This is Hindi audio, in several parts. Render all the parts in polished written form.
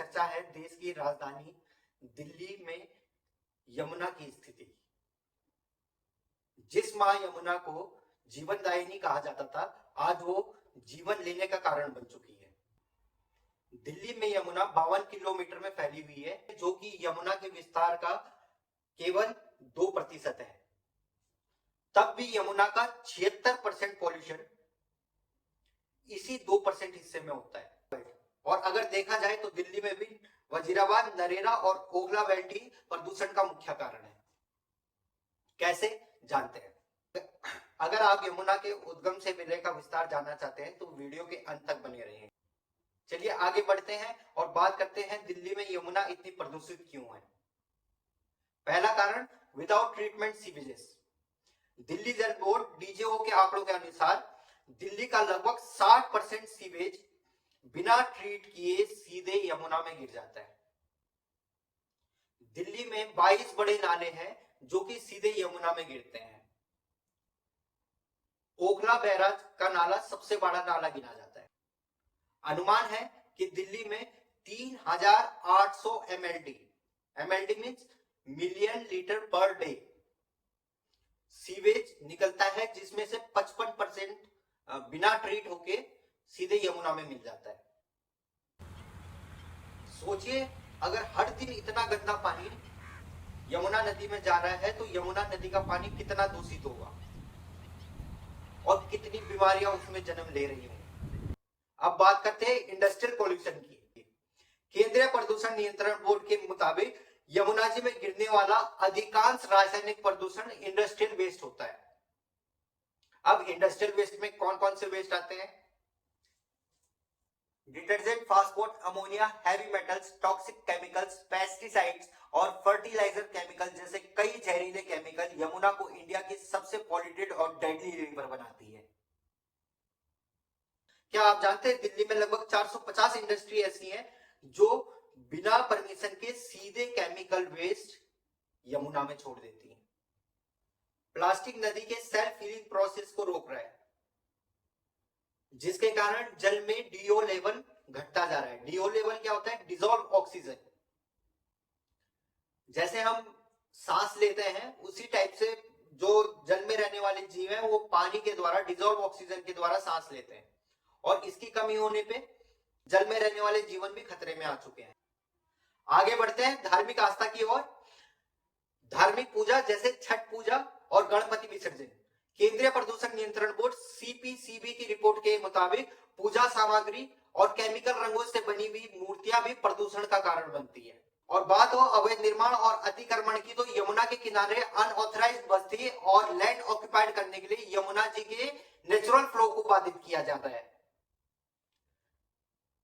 चर्चा है देश की राजधानी दिल्ली में यमुना की स्थिति। जिस मां यमुना को जीवनदायिनी कहा जाता था, आज वो जीवन लेने का कारण बन चुकी है। दिल्ली में यमुना 52 किलोमीटर में फैली हुई है, जो कि यमुना के विस्तार का केवल 2% है। तब भी यमुना का 76% पॉल्यूशन इसी 2% हिस्से में होता है। और अगर देखा जाए तो दिल्ली में भी वजीराबाद, नरेला और ओखला वैली प्रदूषण का मुख्य कारण है। कैसे, जानते हैं। अगर आप यमुना के उद्गम से विलय का विस्तार जानना चाहते हैं तो वीडियो के अंत तक बने रहें। चलिए आगे बढ़ते हैं और बात करते हैं दिल्ली में यमुना इतनी प्रदूषित क्यों है। पहला कारण, विदाउट ट्रीटमेंट सीवेजेस। दिल्ली जल बोर्ड डीजीओ के आंकड़ों के अनुसार दिल्ली का लगभग 60% सीवेज बिना ट्रीट किए सीधे यमुना में गिर जाता है। दिल्ली में 22 बड़े नाले हैं जो कि सीधे यमुना में गिरते हैं। ओखला बैराज का नाला सबसे बड़ा नाला गिना जाता है। अनुमान है कि दिल्ली में 3800 MLD means million litre per day sewage निकलता है, जिसमें से 55% बिना ट्रीट होके सीधे यमुना में मिल जाता है। सोचिए, अगर हर दिन इतना गंदा पानी यमुना नदी में जा रहा है तो यमुना नदी का पानी कितना दूषित होगा और कितनी बीमारियां उसमें जन्म ले रही होंगी। अब बात करते हैं इंडस्ट्रियल पॉल्यूशन की। केंद्रीय प्रदूषण नियंत्रण बोर्ड के मुताबिक यमुना जी में गिरने वाला अधिकांश रासायनिक प्रदूषण इंडस्ट्रियल वेस्ट होता है। अब इंडस्ट्रियल वेस्ट में कौन कौन से वेस्ट आते हैं? Detergent, phosphate, ammonia, heavy metals, toxic chemicals, pesticides और फर्टिलाइजर केमिकल जैसे कई जहरीले केमिकल यमुना को इंडिया की सबसे पॉल्यूटेड और डेडली रिवर बनाती है। क्या आप जानते हैं दिल्ली में लगभग 450 इंडस्ट्री ऐसी हैं जो बिना परमिशन के सीधे केमिकल वेस्ट यमुना में छोड़ देती है। प्लास्टिक नदी के सेल्फ हीलिंग प्रोसेस को रोक रहा है, जिसके कारण जल में डीओ लेवल घटता जा रहा है। डीओ लेवल क्या होता है? Dissolve oxygen. जैसे हम सांस लेते हैं उसी टाइप से जो जल में रहने वाले जीव हैं वो पानी के द्वारा, डिसॉल्व ऑक्सीजन के द्वारा सांस लेते हैं, और इसकी कमी होने पे जल में रहने वाले जीवन भी खतरे में आ चुके हैं। आगे बढ़ते हैं धार्मिक आस्था की ओर। धार्मिक पूजा जैसे छठ पूजा और गणपति विसर्जन। केंद्रीय प्रदूषण नियंत्रण बोर्ड सीपीसीबी की रिपोर्ट के मुताबिक पूजा सामग्री और केमिकल रंगों से बनी हुई मूर्तियां भी प्रदूषण का कारण बनती है। और बात हो अवैध निर्माण और अतिक्रमण की, तो यमुना के किनारे अनऑथराइज्ड बस्ती और लैंड ऑक्युपाइड करने के लिए यमुना जी के नेचुरल फ्लो को बाधित किया जाता है।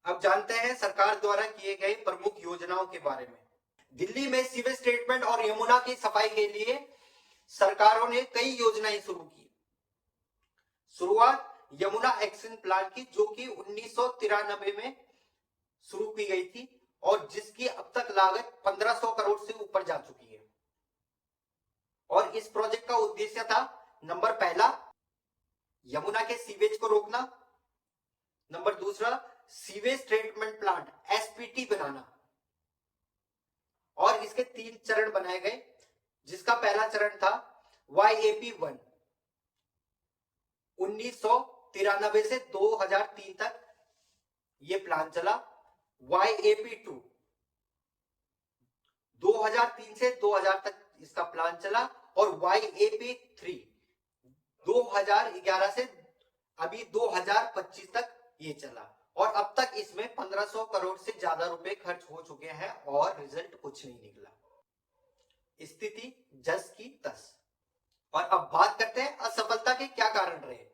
अब जानते हैं सरकार द्वारा किए गए प्रमुख योजनाओं के बारे में। दिल्ली में सीवेज ट्रीटमेंट और यमुना की सफाई के लिए सरकारों ने कई योजनाएं शुरू की। शुरुआत यमुना एक्शन प्लान की, जो कि 1993 में शुरू की गई थी और जिसकी अब तक लागत 1500 करोड़ से ऊपर जा चुकी है। और इस प्रोजेक्ट का उद्देश्य था, नंबर पहला, यमुना के सीवेज को रोकना। नंबर दूसरा, सीवेज ट्रीटमेंट प्लांट एसपीटी बनाना। और इसके 3 चरण बनाए गए, जिसका पहला चरण था YAP1। 1993 से 2003 तक यह प्लान चला। YAP2 2003 से 2000 तक इसका प्लान चला। और YAP3 2011 से अभी 2025 तक ये चला। और अब तक इसमें 1500 करोड़ से ज्यादा रुपए खर्च हो चुके हैं और रिजल्ट कुछ नहीं निकला। स्थिति जस की तस। और अब बात करते हैं असफलता के क्या कारण रहे।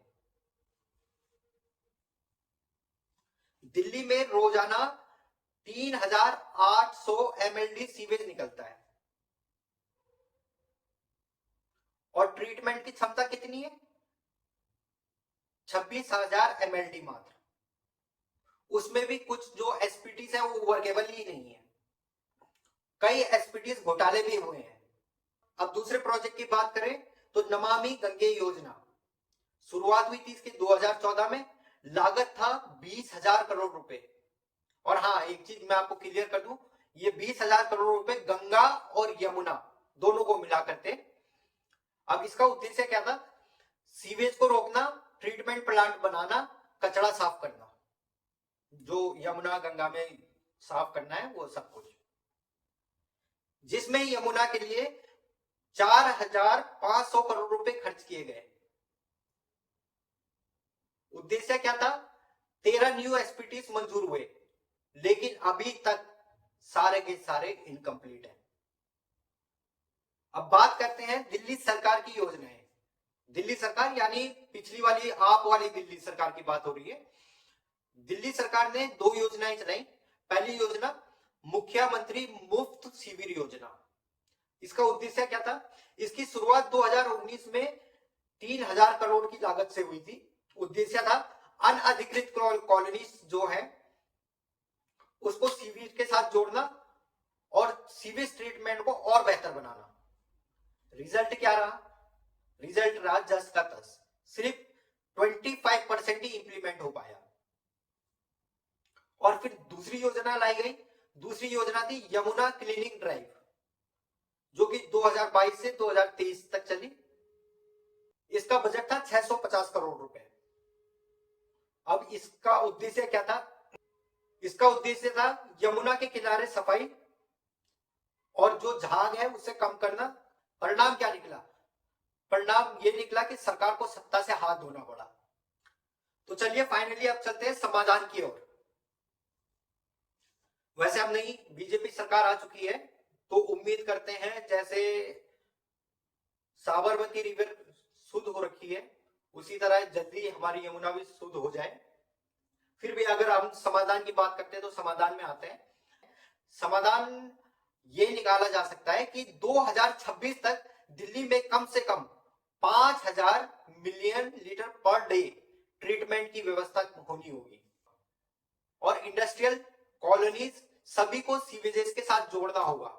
दिल्ली में रोजाना 3800 एमएलडी सीवेज निकलता है और ट्रीटमेंट की क्षमता कितनी है? 26,000 एमएलडी मात्र। उसमें भी कुछ जो एसपीटीज है वो वर्केबल ही नहीं है। कई एसपीटीज घोटाले भी हुए हैं। अब दूसरे प्रोजेक्ट की बात करें तो नमामि गंगे योजना शुरुआत हुई थी इसकी 2014 में। लागत था 20,000 करोड़ रुपए और हाँ, एक चीज मैं आपको क्लियर कर दूं, ये 20,000 करोड़ रुपए गंगा और यमुना दोनों को मिला करते। अब इसका उद्देश्य क्या था? सीवेज को रोकना, ट्रीटमेंट प्लांट बनाना, कचरा साफ करना, जो यमुना गंगा में साफ करना है वो सब कुछ, जिसमें यमुना के लिए 4,500 करोड़ रुपए खर्च किए गए। उद्देश्य क्या था? 13 न्यू एसपीटीज मंजूर हुए, लेकिन अभी तक सारे के सारे इनकम्प्लीट हैं। अब बात करते हैं दिल्ली सरकार की योजनाएं। दिल्ली सरकार यानी पिछली वाली आप वाली दिल्ली सरकार की बात हो रही है। दिल्ली सरकार ने 2 योजनाएं चलाई। पहली योजना मुख्यमंत्री मुफ्त शिविर योजना। इसका उद्देश्य क्या था? इसकी शुरुआत 2019 में 3,000 करोड़ की लागत से हुई थी। उद्देश्य था अनअधिकृत कॉलोनीज जो है उसको सीवेज के साथ जोड़ना और सीवेज ट्रीटमेंट को और बेहतर बनाना। रिजल्ट क्या रहा? रिजल्ट रहा जस का तस, सिर्फ 25% ही इंप्लीमेंट हो पाया। और फिर दूसरी योजना लाई गई। दूसरी योजना थी यमुना क्लीनिंग ड्राइव, जो कि 2022 से 2023 तक चली। इसका बजट था 650 करोड़ रुपए। अब इसका उद्देश्य क्या था? इसका उद्देश्य था यमुना के किनारे सफाई और जो झाग है उसे कम करना। परिणाम क्या निकला? परिणाम ये निकला कि सरकार को सत्ता से हाथ धोना पड़ा। तो चलिए फाइनली अब चलते हैं समाधान की ओर। वैसे अब नई बीजेपी सरकार आ चुकी है, तो उम्मीद करते हैं जैसे साबरमती रिवर शुद्ध हो रखी है, उसी तरह जल्दी हमारी यमुना भी शुद्ध हो जाए। फिर भी अगर हम समाधान की बात करते हैं तो समाधान में आते हैं। समाधान ये निकाला जा सकता है कि 2026 तक दिल्ली में कम से कम 5,000 million litre per day treatment की व्यवस्था होनी होगी और इंडस्ट्रियल कॉलोनीज सभी को सीवेजेस के साथ जोड़ना होगा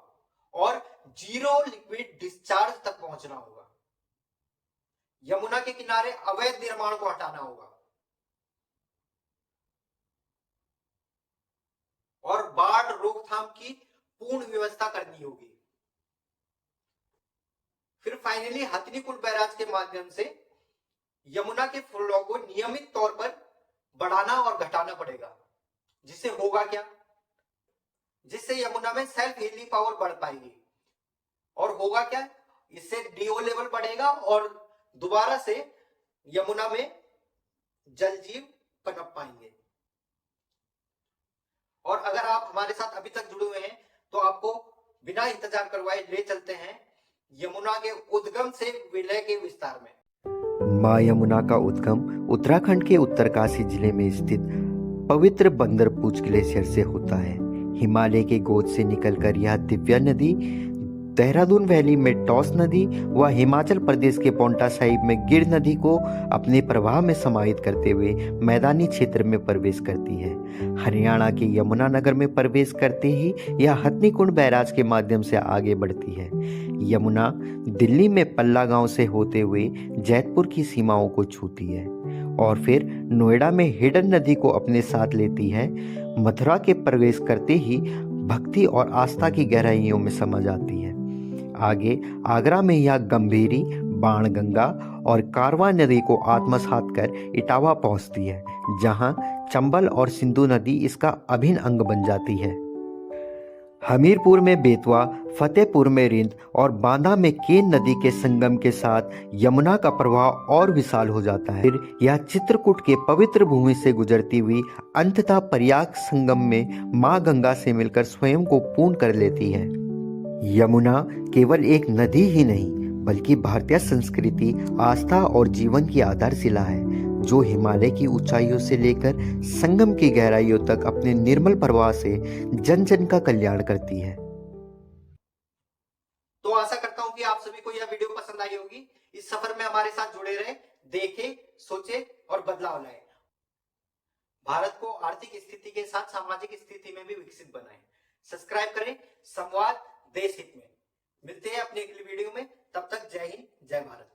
और जीरो लिक्विड डिस्चार्ज तक पहुंचना होगा। यमुना के किनारे अवैध निर्माण को हटाना होगा और बाढ़ रोकथाम की पूर्ण व्यवस्था करनी होगी। फिर फाइनली हथनीकुंड बैराज के माध्यम से यमुना के फ्लो को नियमित तौर पर बढ़ाना और घटाना पड़ेगा। जिससे होगा क्या? जिससे यमुना में सेल्फ हीलिंग पावर बढ़ पाएगी। और होगा क्या? इससे डीओ लेवल बढ़ेगा और दोबारा से यमुना में जल जीव पनप पाएंगे। और अगर आप हमारे साथ अभी तक जुड़े हुए हैं तो आपको बिना इंतजार करवाए ले चलते हैं यमुना के उद्गम से विलय के विस्तार में। मां यमुना का उद्गम उत्तराखंड के उत्तरकाशी जिले में स्थित पवित्र बंदरपूछ ग्लेशियर से होता है। हिमालय के गोद से निकलकर यह दिव्या नदी देहरादून वैली में टॉस नदी व हिमाचल प्रदेश के पांवटा साहिब में गिर नदी को अपने प्रवाह में समाहित करते हुए मैदानी क्षेत्र में प्रवेश करती है। हरियाणा के यमुनानगर में प्रवेश करते ही यह हथनीकुंड बैराज के माध्यम से आगे बढ़ती है। यमुना दिल्ली में पल्ला गांव से होते हुए जैतपुर की सीमाओं को छूती है और फिर नोएडा में हिडन नदी को अपने साथ लेती है। मथुरा के प्रवेश करते ही भक्ति और आस्था की गहराइयों में समा जाती है। आगे आगरा में यह गंभीरी, बाणगंगा और कारवां नदी को आत्मसात कर इटावा पहुंचती है, जहां चंबल और सिंधु नदी इसका अभिन्न अंग बन जाती है। हमीरपुर में बेतवा, फतेहपुर में रिंद और बांदा में केन नदी के संगम के साथ यमुना का प्रवाह और विशाल हो जाता है। फिर यह चित्रकूट के पवित्र भूमि से गुजरती हुई अंततः प्रयाग संगम में मां गंगा से मिलकर स्वयं को पूर्ण कर लेती है। यमुना केवल एक नदी ही नहीं बल्कि भारतीय संस्कृति, आस्था और जीवन की आधारशिला है, जो हिमालय की ऊंचाइयों से लेकर संगम की गहराइयों तक अपने निर्मल प्रवाह से जन जन का कल्याण करती है। तो आशा करता हूं कि आप सभी को यह वीडियो पसंद आई होगी। इस सफर में हमारे साथ जुड़े रहे, देखें, सोचे और बदलाव लाए। भारत को आर्थिक स्थिति के साथ सामाजिक स्थिति में भी विकसित बनाएं। सब्सक्राइब करें। संवाद देश हित में। मिलते हैं अपने अगली वीडियो में। तब तक जय हिंद, जय भारत।